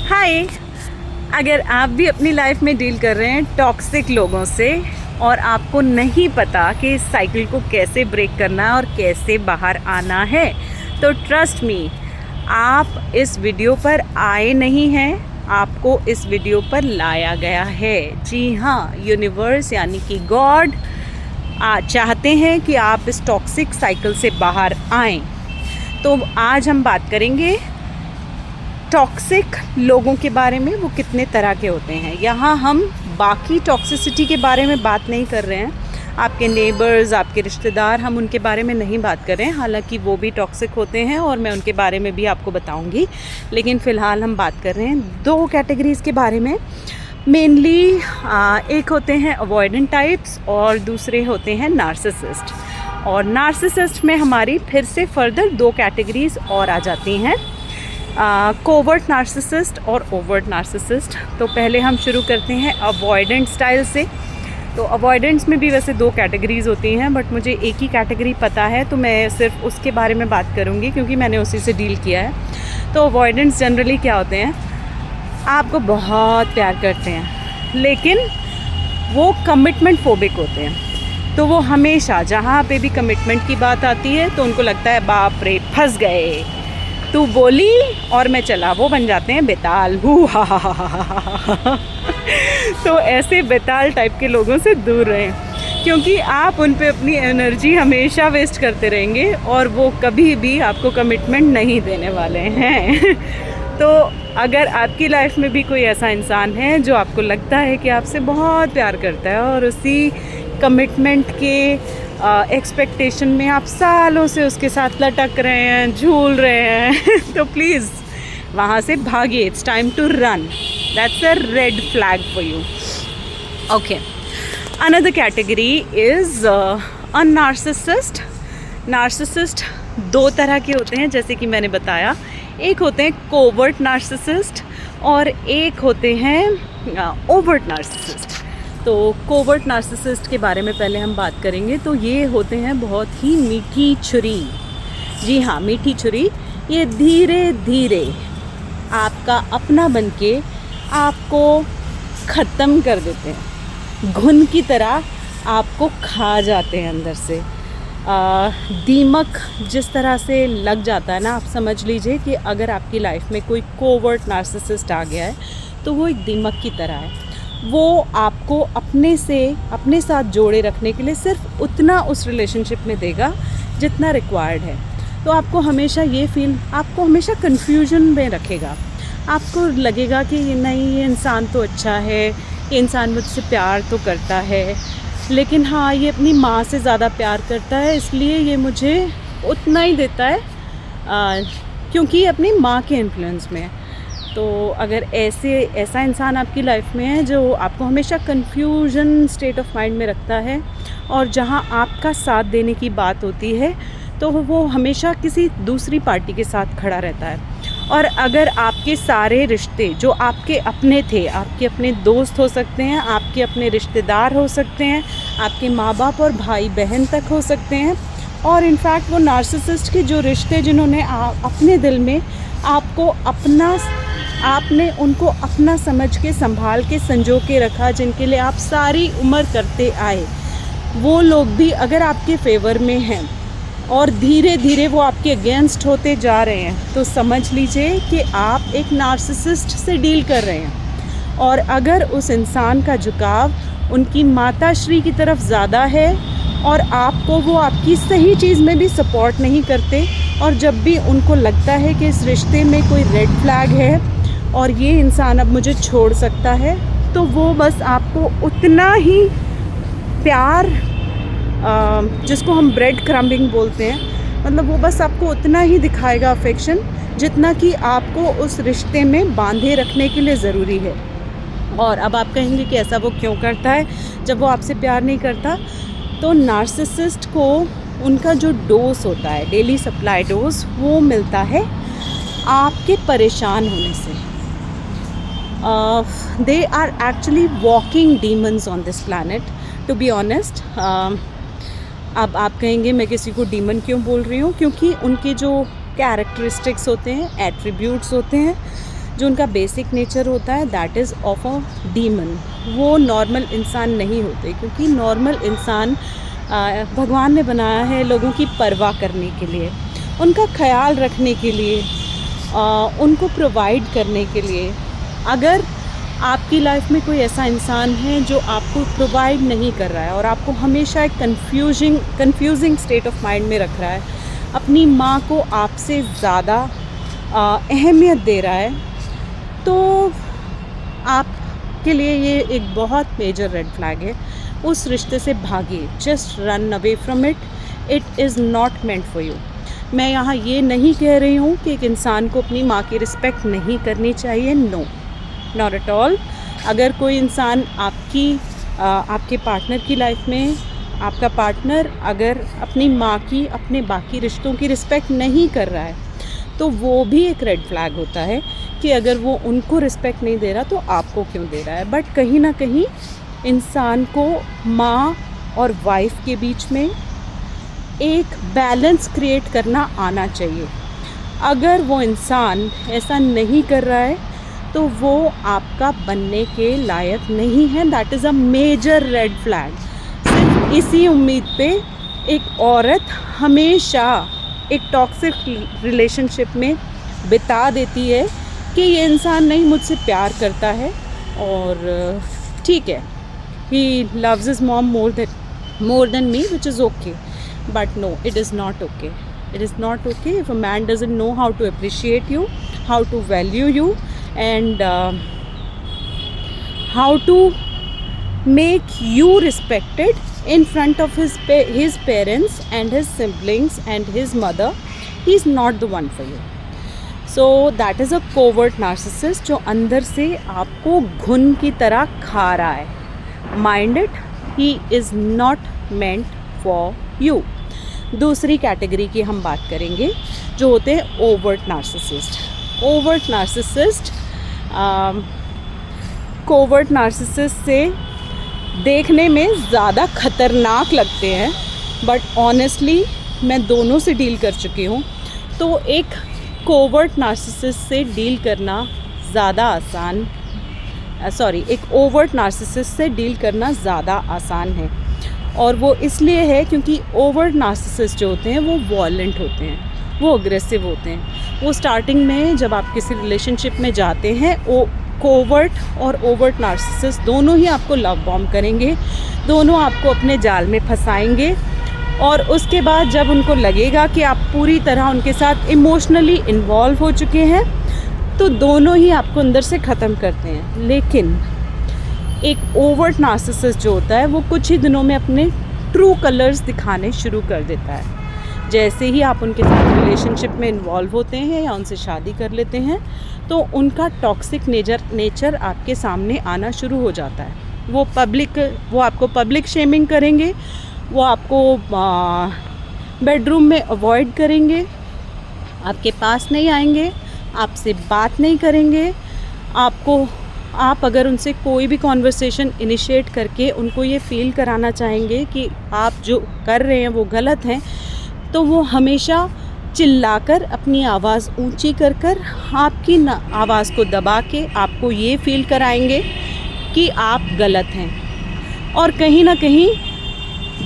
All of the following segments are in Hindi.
हाय। अगर आप भी अपनी लाइफ में डील कर रहे हैं टॉक्सिक लोगों से और आपको नहीं पता कि इस साइकिल को कैसे ब्रेक करना है और कैसे बाहर आना है, तो ट्रस्ट मी, आप इस वीडियो पर आए नहीं हैं, आपको इस वीडियो पर लाया गया है। जी हाँ, यूनिवर्स यानी कि गॉड चाहते हैं कि आप इस टॉक्सिक साइकिल से बाहर आएं। तो आज हम बात करेंगे टॉक्सिक लोगों के बारे में, वो कितने तरह के होते हैं। यहाँ हम बाकी टॉक्सिसिटी के बारे में बात नहीं कर रहे हैं, आपके नेबर्स, आपके रिश्तेदार, हम उनके बारे में नहीं बात कर रहे हैं। हालांकि वो भी टॉक्सिक होते हैं और मैं उनके बारे में भी आपको बताऊंगी, लेकिन फ़िलहाल हम बात कर रहे हैं दो कैटेगरीज़ के बारे में। मेनली एक होते हैं अवॉइडेंट टाइप्स और दूसरे होते हैं नार्सिसिस्ट। और नार्सिसिस्ट में हमारी फिर से फर्दर दो कैटेगरीज़ और आ जाती हैं, कोवर्ट नार्सिसिस्ट और ओवर्ट नार्सिसिस्ट। तो पहले हम शुरू करते हैं अवॉइडेंट स्टाइल से। तो अवॉइडेंट्स में भी वैसे दो कैटेगरीज़ होती हैं, बट मुझे एक ही कैटेगरी पता है, तो मैं सिर्फ उसके बारे में बात करूँगी क्योंकि मैंने उसी से डील किया है। तो अवॉइडेंट्स जनरली क्या होते हैं, आपको बहुत प्यार करते हैं लेकिन वो कमिटमेंट फोबिक होते हैं। तो वो हमेशा जहाँ पे भी कमिटमेंट की बात आती है तो उनको लगता है बाप रे फंस गए, तू बोली और मैं चला, वो बन जाते हैं बेताल। हा। तो ऐसे बेताल टाइप के लोगों से दूर रहें, क्योंकि आप उन पे अपनी एनर्जी हमेशा वेस्ट करते रहेंगे और वो कभी भी आपको कमिटमेंट नहीं देने वाले हैं। तो अगर आपकी लाइफ में भी कोई ऐसा इंसान है जो आपको लगता है कि आपसे बहुत प्यार करता है और उसी कमिटमेंट के एक्सपेक्टेशन में आप सालों से उसके साथ लटक रहे हैं, झूल रहे हैं, तो प्लीज़ वहाँ से भागिए। It's time to run, that's a red flag for you. Okay, another category is a narcissist. Narcissist दो तरह के होते हैं, जैसे कि मैंने बताया। एक होते हैं कोवर्ट नार्सिसिस्ट और एक होते हैं ओवर्ट नार्सिसिस्ट। तो कोवर्ट नार्सिसिस्ट के बारे में पहले हम बात करेंगे। तो ये होते हैं बहुत ही मीठी छुरी। जी हाँ, मीठी छुरी। ये धीरे धीरे आपका अपना बनके आपको ख़त्म कर देते हैं, घुन की तरह आपको खा जाते हैं अंदर से। दीमक जिस तरह से लग जाता है ना, आप समझ लीजिए कि अगर आपकी लाइफ में कोई कोवर्ट नार्सिसिस्ट आ गया है तो वो एक दीमक की तरह है। वो आपको अपने साथ जोड़े रखने के लिए सिर्फ उतना उस रिलेशनशिप में देगा जितना रिक्वायर्ड है। तो आपको हमेशा आपको हमेशा कन्फ्यूजन में रखेगा। आपको लगेगा कि नहीं, ये इंसान तो अच्छा है, ये इंसान मुझसे प्यार तो करता है, लेकिन हाँ, ये अपनी माँ से ज़्यादा प्यार करता है, इसलिए ये मुझे उतना ही देता है क्योंकि अपनी माँ के इन्फ्लुएंस में है। तो अगर ऐसा इंसान आपकी लाइफ में है जो आपको हमेशा कन्फ्यूजन स्टेट ऑफ माइंड में रखता है और जहाँ आपका साथ देने की बात होती है तो वो हमेशा किसी दूसरी पार्टी के साथ खड़ा रहता है। और अगर आपके सारे रिश्ते जो आपके अपने थे, आपके अपने दोस्त हो सकते हैं, आपके अपने रिश्तेदार हो सकते हैं, आपके माँ बाप और भाई बहन तक हो सकते हैं, और इनफैक्ट वो नार्सिसिस्ट के जो रिश्ते जिन्होंने अपने दिल में आपने उनको अपना समझ के संभाल के संजो के रखा, जिनके लिए आप सारी उम्र करते आए, वो लोग भी अगर आपके फेवर में हैं और धीरे धीरे वो आपके अगेंस्ट होते जा रहे हैं, तो समझ लीजिए कि आप एक नार्सिसिस्ट से डील कर रहे हैं। और अगर उस इंसान का झुकाव उनकी माताश्री की तरफ ज़्यादा है और आपको वो आपकी सही चीज़ में भी सपोर्ट नहीं करते, और जब भी उनको लगता है कि इस रिश्ते में कोई रेड फ्लैग है और ये इंसान अब मुझे छोड़ सकता है, तो वो बस आपको उतना ही प्यार, जिसको हम ब्रेड क्रम्बिंग बोलते हैं, मतलब वो बस आपको उतना ही दिखाएगा अफेक्शन जितना कि आपको उस रिश्ते में बांधे रखने के लिए ज़रूरी है। और अब आप कहेंगे कि ऐसा वो क्यों करता है जब वो आपसे प्यार नहीं करता। तो नार्सिसिस्ट को उनका जो डोज होता है, डेली सप्लाई डोज, वो मिलता है आपके परेशान होने से। They are actually walking demons on this planet, to be honest. अब आप कहेंगे मैं किसी को डीमन क्यों बोल रही हूँ, क्योंकि उनके जो कैरेक्टरिस्टिक्स होते हैं, एट्रीब्यूट्स होते हैं, जो उनका बेसिक नेचर होता है that is of a demon. वो नॉर्मल इंसान नहीं होते, क्योंकि नॉर्मल इंसान भगवान ने बनाया है लोगों की परवाह करने के लिए, उनका ख्याल रखने के लिए, उनको प्रोवाइड करने के लिए। अगर आपकी लाइफ में कोई ऐसा इंसान है जो आपको प्रोवाइड नहीं कर रहा है और आपको हमेशा एक कंफ्यूजिंग स्टेट ऑफ माइंड में रख रहा है, अपनी माँ को आपसे ज़्यादा अहमियत दे रहा है, तो आपके लिए ये एक बहुत मेजर रेड फ्लैग है। उस रिश्ते से भागिए, just run away from it, it is not meant for you. मैं यहाँ ये नहीं कह रही हूँ कि एक इंसान को अपनी माँ की रिस्पेक्ट नहीं करनी चाहिए, नो, नॉट एट ऑल। अगर कोई इंसान आपके पार्टनर की लाइफ में, आपका पार्टनर अगर अपनी माँ की, अपने बाकी रिश्तों की रिस्पेक्ट नहीं कर रहा है, तो वो भी एक रेड फ्लैग होता है कि अगर वो उनको रिस्पेक्ट नहीं दे रहा तो आपको क्यों दे रहा है। बट कहीं ना कहीं इंसान को माँ और वाइफ के बीच में एक बैलेंस क्रिएट करना आना चाहिए। अगर वो इंसान ऐसा नहीं कर रहा है तो वो आपका बनने के लायक नहीं है, that is a major red flag. सिर्फ इसी उम्मीद पे एक औरत हमेशा एक टॉक्सिक रिलेशनशिप में बिता देती है कि ये इंसान नहीं मुझसे प्यार करता है, और ठीक है, he loves his mom more than me, which is okay, but no, it is not okay. It is not okay if a man doesn't know how to appreciate you, how to value you, and how to make you respected in front of his parents and his siblings and his mother. He is not the one for you. So that is a covert narcissist जो अंदर से आपको घुन की तरह खा रहा है। Mind it, he is not meant for you. दूसरी कैटेगरी की हम बात करेंगे जो होते हैं overt narcissist. Overt narcissist covert narcissist से देखने में ज़्यादा ख़तरनाक लगते हैं, बट ऑनेस्टली मैं दोनों से डील कर चुकी हूँ, तो एक कोवर्ट नार्सिसिस्ट से डील करना ज़्यादा आसान, एक ओवर्ट नार्सिसिस्ट से डील करना ज़्यादा आसान है। और वो इसलिए है क्योंकि ओवर्ट नार्सिसिस्ट जो होते हैं वो वॉयलेंट होते हैं, वो अग्रेसिव होते हैं। वो स्टार्टिंग में जब आप किसी रिलेशनशिप में जाते हैं, वो कोवर्ट और ओवर्ट नार्सिसिस्ट दोनों ही आपको लव बॉम्ब करेंगे, दोनों आपको अपने जाल में फंसाएंगे, और उसके बाद जब उनको लगेगा कि आप पूरी तरह उनके साथ इमोशनली इन्वॉल्व हो चुके हैं, तो दोनों ही आपको अंदर से ख़त्म करते हैं। लेकिन एक ओवर्ट नार्सिसिस्ट जो होता है वो कुछ ही दिनों में अपने ट्रू कलर्स दिखाने शुरू कर देता है। जैसे ही आप उनके साथ रिलेशनशिप में इन्वॉल्व होते हैं या उनसे शादी कर लेते हैं, तो उनका टॉक्सिक नेचर आपके सामने आना शुरू हो जाता है। वो आपको पब्लिक शेमिंग करेंगे, वो आपको बेडरूम में अवॉइड करेंगे, आपके पास नहीं आएंगे, आपसे बात नहीं करेंगे। आप अगर उनसे कोई भी कॉन्वर्सेशन इनिशिएट करके उनको ये फ़ील कराना चाहेंगे कि आप जो कर रहे हैं वो गलत हैं, तो वो हमेशा चिल्लाकर अपनी आवाज़ ऊंची कर आपकी आवाज़ को दबा के आपको ये फ़ील कराएंगे कि आप गलत हैं। और कहीं ना कहीं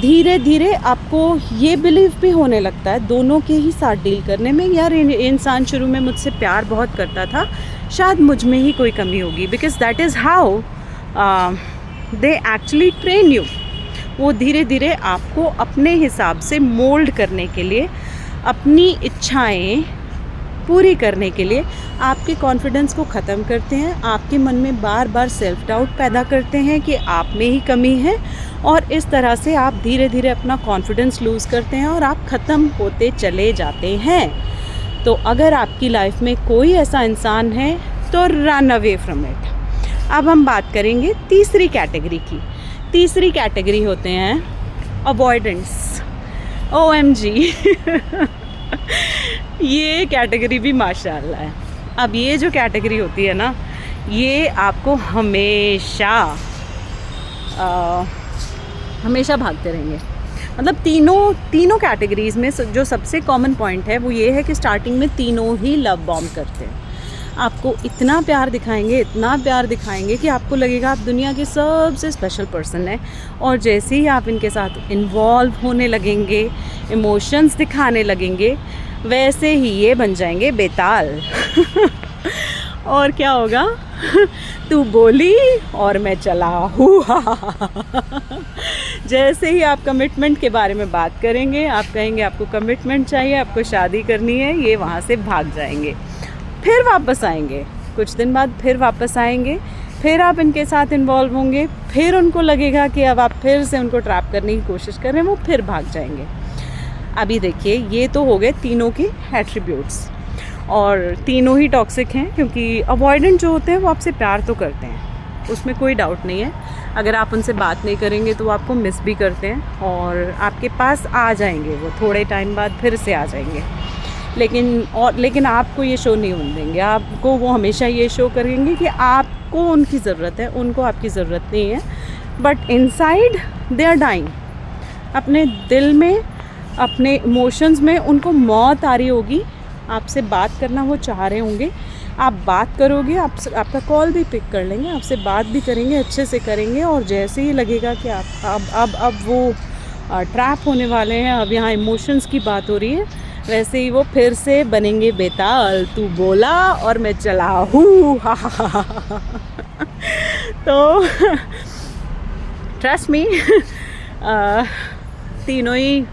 धीरे धीरे आपको ये बिलीव भी होने लगता है दोनों के ही साथ डील करने में, यार इंसान शुरू में मुझसे प्यार बहुत करता था, शायद मुझ में ही कोई कमी होगी, because that is how they actually train you. वो धीरे धीरे आपको अपने हिसाब से मोल्ड करने के लिए, अपनी इच्छाएं पूरी करने के लिए आपके कॉन्फिडेंस को ख़त्म करते हैं, आपके मन में बार बार सेल्फ डाउट पैदा करते हैं कि आप में ही कमी है, और इस तरह से आप धीरे धीरे अपना कॉन्फिडेंस लूज़ करते हैं और आप ख़त्म होते चले जाते हैं। तो अगर आपकी लाइफ में कोई ऐसा इंसान है तो रन अवे फ्रॉम इट। अब हम बात करेंगे तीसरी कैटेगरी की। तीसरी कैटेगरी होते हैं अवॉइडेंस। OMG ये कैटेगरी भी माशाल्लाह है। अब ये जो कैटेगरी होती है ना, ये आपको हमेशा भागते रहेंगे। मतलब तीनों कैटेगरीज़ में जो सबसे कॉमन पॉइंट है वो ये है कि स्टार्टिंग में तीनों ही लव बॉम्ब करते हैं। आपको इतना प्यार दिखाएंगे कि आपको लगेगा आप दुनिया के सबसे स्पेशल पर्सन है। और जैसे ही आप इनके साथ इन्वॉल्व होने लगेंगे, इमोशंस दिखाने लगेंगे, वैसे ही ये बन जाएंगे बेताल। और क्या होगा? तू बोली और मैं चला हूँ। जैसे ही आप कमिटमेंट के बारे में बात करेंगे, आप कहेंगे आपको कमिटमेंट चाहिए, आपको शादी करनी है, ये वहाँ से भाग जाएंगे। फिर वापस आएंगे, कुछ दिन बाद फिर वापस आएंगे, फिर आप इनके साथ इन्वॉल्व होंगे, फिर उनको लगेगा कि अब आप फिर से उनको ट्रैप करने की कोशिश कर रहे हैं, वो फिर भाग जाएंगे। अभी देखिए, ये तो हो गए तीनों के एट्रीब्यूट्स, और तीनों ही टॉक्सिक हैं, क्योंकि अवॉइडेंट जो होते हैं वो आपसे प्यार तो करते हैं, उसमें कोई डाउट नहीं है। अगर आप उनसे बात नहीं करेंगे तो वो आपको मिस भी करते हैं और आपके पास आ जाएंगे, वो थोड़े टाइम बाद फिर से आ जाएंगे। लेकिन आपको ये शो नहीं होने देंगे। आपको वो हमेशा ये शो करेंगे कि आपको उनकी ज़रूरत है, उनको आपकी ज़रूरत नहीं है। But inside they are dying. अपने दिल में, अपने इमोशंस में उनको मौत आ रही होगी। आपसे बात करना वो चाह रहे होंगे, आप बात करोगे, आपका कॉल भी पिक कर लेंगे, आपसे बात भी करेंगे, अच्छे से करेंगे। और जैसे ही लगेगा कि आप अब वो ट्रैप होने वाले हैं, अब यहाँ इमोशंस की बात हो रही है, वैसे ही वो फिर से बनेंगे बेताल। तू बोला और मैं चला हूँ। तो ट्रस्ट मी, तीनों ही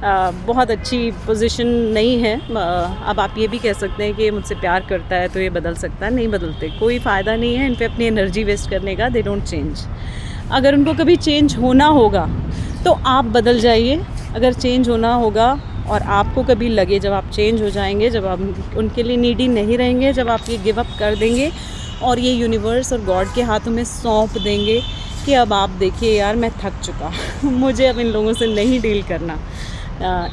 बहुत अच्छी पोजीशन नहीं है। अब आप ये भी कह सकते हैं कि मुझसे प्यार करता है तो ये बदल सकता है, नहीं बदलते, कोई फ़ायदा नहीं है इन पे अपनी एनर्जी वेस्ट करने का। They don't change. अगर उनको कभी चेंज होना होगा तो आप बदल जाइए। अगर चेंज होना होगा और आपको कभी लगे, जब आप चेंज हो जाएंगे, जब आप उनके लिए नीडी नहीं रहेंगे, जब आप ये गिव अप कर देंगे और ये यूनिवर्स और गॉड के हाथों में सौंप देंगे कि अब आप देखिए यार, मैं थक चुका, मुझे अब इन लोगों से नहीं डील करना।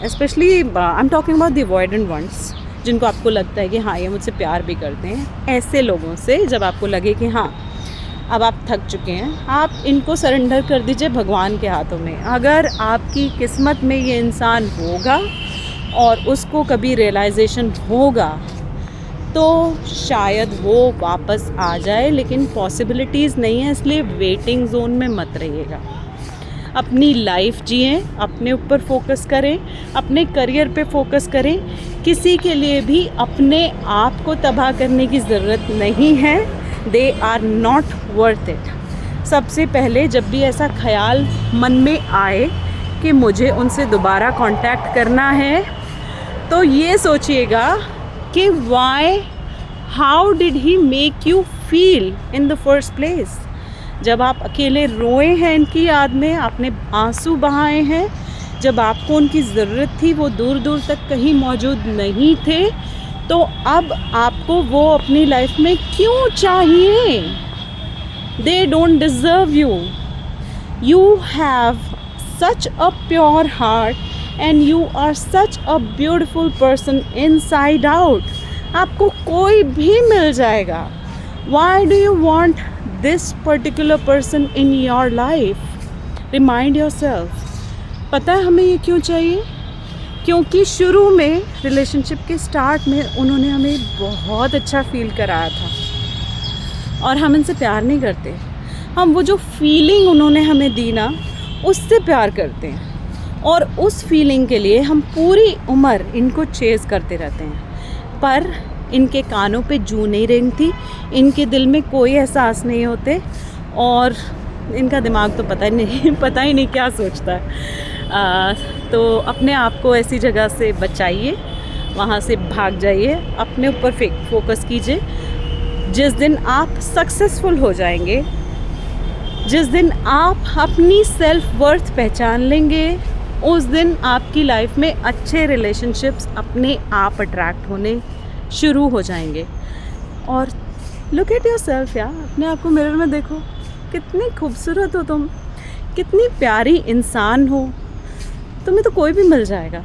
Especially I am talking about the avoidant ones, जिनको आपको लगता है कि हाँ ये मुझसे प्यार भी करते हैं। ऐसे लोगों से जब आपको लगे कि हाँ अब आप थक चुके हैं, आप इनको सरेंडर कर दीजिए भगवान के हाथों में। अगर आपकी किस्मत में ये इंसान होगा और उसको कभी रियलाइजेशन होगा तो शायद वो वापस आ जाए, लेकिन पॉसिबिलिटीज़ नहीं है, इसलिए वेटिंग जोन में मत रहिएगा। अपनी लाइफ जिएं, अपने ऊपर फोकस करें, अपने करियर पे फोकस करें। किसी के लिए भी अपने आप को तबाह करने की ज़रूरत नहीं है। They are not worth it. सबसे पहले जब भी ऐसा ख्याल मन में आए कि मुझे उनसे दोबारा कांटेक्ट करना है, तो ये सोचिएगा कि why, how did he make you feel in the first place. जब आप अकेले रोए हैं इनकी याद में, आपने आंसू बहाए हैं, जब आपको उनकी ज़रूरत थी, वो दूर दूर तक कहीं मौजूद नहीं थे, तो अब आपको वो अपनी लाइफ में क्यों चाहिए? They don't deserve you. You have such a pure heart and you are such a beautiful person inside out. आपको कोई भी मिल जाएगा। Why do you want this particular person in your life? Remind yourself. पता है हमें ये क्यों चाहिए? क्योंकि शुरू में रिलेशनशिप के स्टार्ट में उन्होंने हमें बहुत अच्छा फील कराया था और हम इनसे प्यार नहीं करते। हम वो जो फीलिंग उन्होंने हमें दी ना, उससे प्यार करते हैं और उस फीलिंग के लिए हम पूरी उम्र इनको चेज़ करते रहते हैं। पर इनके कानों पे जू नहीं रेंगती, इनके दिल में कोई एहसास नहीं होते और इनका दिमाग तो पता ही नहीं क्या सोचता है। तो अपने आप को ऐसी जगह से बचाइए, वहाँ से भाग जाइए, अपने ऊपर फोकस कीजिए। जिस दिन आप सक्सेसफुल हो जाएंगे, जिस दिन आप अपनी सेल्फ वर्थ पहचान लेंगे, उस दिन आपकी लाइफ में अच्छे रिलेशनशिप्स अपने आप अट्रैक्ट होने शुरू हो जाएंगे। और लुक एट योर सेल्फ यार, अपने आप को मिरर में देखो, कितनी खूबसूरत हो तुम, कितनी प्यारी इंसान हो, तुम्हें तो कोई भी मिल जाएगा।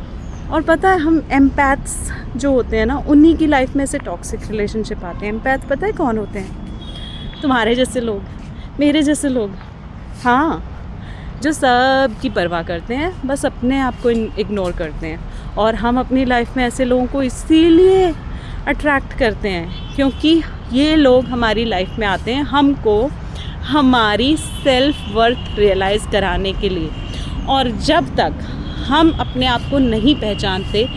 और पता है, हम एम्पैथ्स जो होते हैं ना, उन्हीं की लाइफ में से टॉक्सिक रिलेशनशिप आते हैं। एम्पैथ पता है कौन होते हैं? तुम्हारे जैसे लोग, मेरे जैसे लोग, हाँ, जो सब की परवाह करते हैं, बस अपने आप को इग्नोर करते हैं। और हम अपनी लाइफ में ऐसे लोगों को इसीलिए अट्रैक्ट करते हैं, क्योंकि ये लोग हमारी लाइफ में आते हैं हमको हमारी सेल्फ वर्थ रियलाइज़ कराने के लिए। और जब तक हम अपने आप को नहीं पहचानते,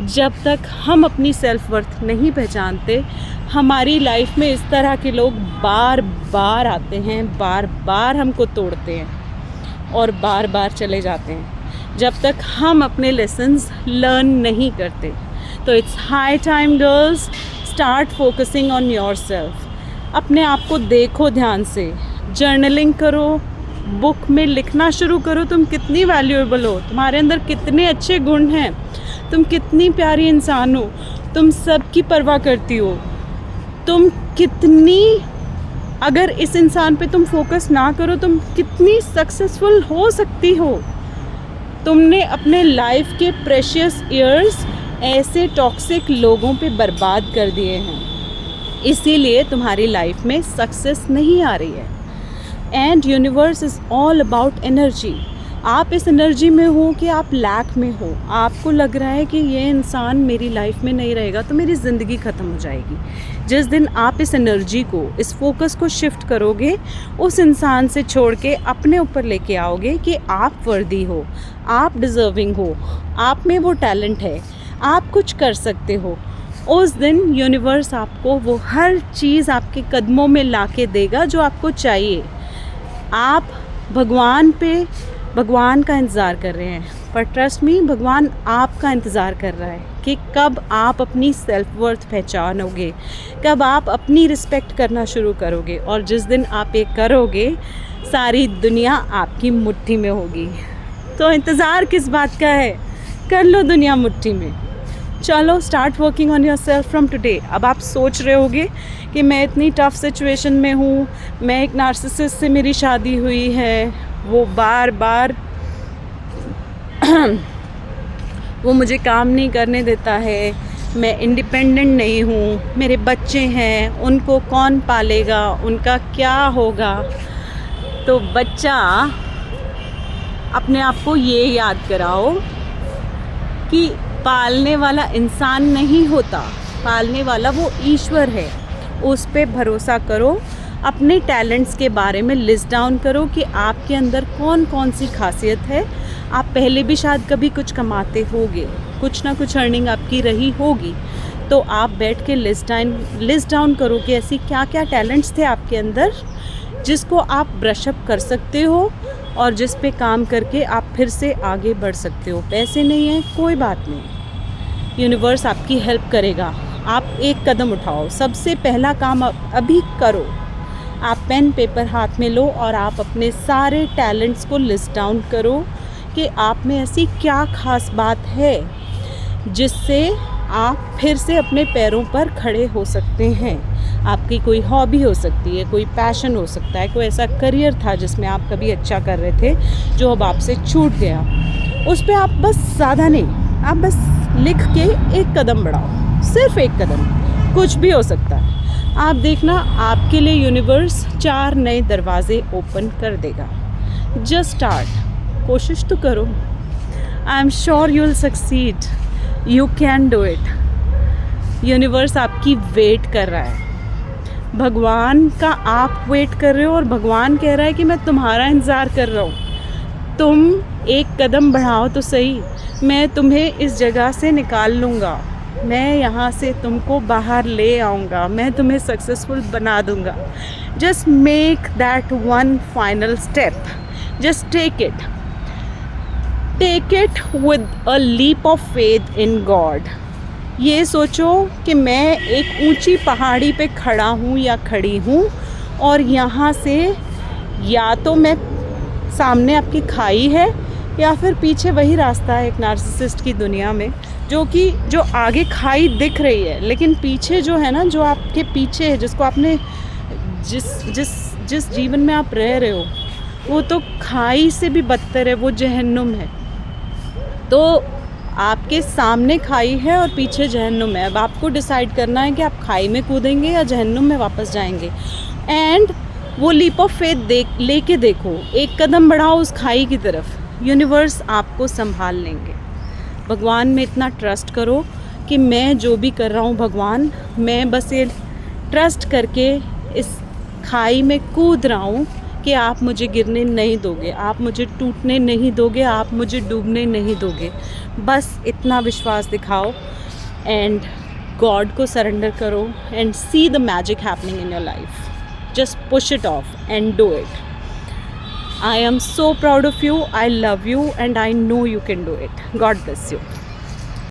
जब तक हम अपनी सेल्फ वर्थ नहीं पहचानते, हमारी लाइफ में इस तरह के लोग बार बार आते हैं, बार बार हमको तोड़ते हैं और बार बार चले जाते हैं, जब तक हम अपने लेसन्स लर्न नहीं करते। तो it's high time girls, start focusing on yourself. अपने आप को देखो ध्यान से, जर्नलिंग करो, बुक में लिखना शुरू करो तुम कितनी वैल्यूएबल हो, तुम्हारे अंदर कितने अच्छे गुण हैं, तुम कितनी प्यारी इंसान हो, तुम सबकी परवाह करती हो, तुम कितनी, अगर इस इंसान पे तुम फोकस ना करो तुम कितनी सक्सेसफुल हो सकती हो। तुमने अपने लाइफ के प्रेशियस ईयर्स ऐसे टॉक्सिक लोगों पे बर्बाद कर दिए हैं, इसीलिए तुम्हारी लाइफ में सक्सेस नहीं आ रही है। And universe is all about energy. आप इस एनर्जी में हो कि आप लैक में हो, आपको लग रहा है कि ये इंसान मेरी लाइफ में नहीं रहेगा तो मेरी ज़िंदगी ख़त्म हो जाएगी। जिस दिन आप इस एनर्जी को, इस फोकस को शिफ्ट करोगे, उस इंसान से छोड़ के अपने ऊपर लेके आओगे कि आप वर्दी हो, आप डिज़र्विंग हो, आप में वो टैलेंट है, आप कुछ कर सकते हो, उस दिन यूनिवर्स आपको वो हर चीज़ आपके कदमों में ला के देगा जो आपको चाहिए। आप भगवान का इंतज़ार कर रहे हैं, पर ट्रस्ट मी, भगवान आपका इंतज़ार कर रहा है कि कब आप अपनी सेल्फ वर्थ पहचानोगे, कब आप अपनी रिस्पेक्ट करना शुरू करोगे। और जिस दिन आप ये करोगे, सारी दुनिया आपकी मुट्ठी में होगी। तो इंतज़ार किस बात का है, कर लो दुनिया मुट्ठी में। चलो, start working on your self from today. अब आप सोच रहे होगे कि मैं इतनी टफ़ सिचुएशन में हूँ, मैं एक नार्सिसिस्ट से मेरी शादी हुई है, वो बार बार वो मुझे काम नहीं करने देता है, मैं इंडिपेंडेंट नहीं हूँ, मेरे बच्चे हैं, उनको कौन पालेगा, उनका क्या होगा। तो बच्चा, अपने आप को ये याद कराओ कि पालने वाला इंसान नहीं होता, पालने वाला वो ईश्वर है। उस पे भरोसा करो, अपने टैलेंट्स के बारे में लिस्ट डाउन करो कि आपके अंदर कौन कौन सी खासियत है। आप पहले भी शायद कभी कुछ कमाते होगे, कुछ ना कुछ अर्निंग आपकी रही होगी, तो आप बैठ के लिस्ट डाउन करो कि ऐसी क्या क्या टैलेंट्स थे आपके अंदर जिसको आप ब्रशअप कर सकते हो और जिस पे काम करके आप फिर से आगे बढ़ सकते हो। पैसे नहीं है, कोई बात नहीं, यूनिवर्स आपकी हेल्प करेगा। आप एक कदम उठाओ, सबसे पहला काम अभी करो। आप पेन पेपर हाथ में लो और आप अपने सारे टैलेंट्स को लिस्ट डाउन करो कि आप में ऐसी क्या खास बात है जिससे आप फिर से अपने पैरों पर खड़े हो सकते हैं। आपकी कोई हॉबी हो सकती है, कोई पैशन हो सकता है, कोई ऐसा करियर था जिसमें आप कभी अच्छा कर रहे थे जो अब आपसे छूट गया। उस पर आप बस ज़्यादा नहीं, आप बस लिख के एक कदम बढ़ाओ, सिर्फ एक कदम, कुछ भी हो सकता है। आप देखना, आपके लिए यूनिवर्स 4 नए दरवाजे ओपन कर देगा। जस्ट स्टार्ट, कोशिश तो करो। I am sure you will succeed, you can do it. Universe आपकी वेट कर रहा है, भगवान का आप वेट कर रहे हो और भगवान कह रहा है कि मैं तुम्हारा इंतज़ार कर रहा हूँ। तुम एक कदम बढ़ाओ तो सही, मैं तुम्हें इस जगह से निकाल लूँगा, मैं यहाँ से तुमको बाहर ले आऊँगा, मैं तुम्हें सक्सेसफुल बना दूँगा। Just make that one final step, just take it with a leap of faith in God. ये सोचो कि मैं एक ऊंची पहाड़ी पे खड़ा हूँ या खड़ी हूँ और यहाँ से या तो मैं, सामने आपकी खाई है या फिर पीछे वही रास्ता है एक नार्सिसिस्ट की दुनिया में, जो आगे खाई दिख रही है लेकिन पीछे जो है ना, जो आपके पीछे है, जिसको आपने जिस जीवन में आप रह रहे हो, वो तो खाई से भी बदतर है, वो जहन्नुम है। तो आपके सामने खाई है और पीछे जहन्नुम है। अब आपको डिसाइड करना है कि आप खाई में कूदेंगे या जहन्नुम में वापस जाएंगे। एंड वो लीप ऑफ फेथ लेके देखो, एक कदम बढ़ाओ उस खाई की तरफ, यूनिवर्स आपको संभाल लेंगे। भगवान में इतना ट्रस्ट करो कि मैं जो भी कर रहा हूँ भगवान, मैं बस ये ट्रस्ट करके इस खाई में कूद रहा हूँ कि आप मुझे गिरने नहीं दोगे, आप मुझे टूटने नहीं दोगे, आप मुझे डूबने नहीं दोगे। बस इतना विश्वास दिखाओ एंड गॉड को सरेंडर करो and see the magic happening in your life. Just push it off and do it. I am so proud of you. I love you and I know you can do it. God bless you.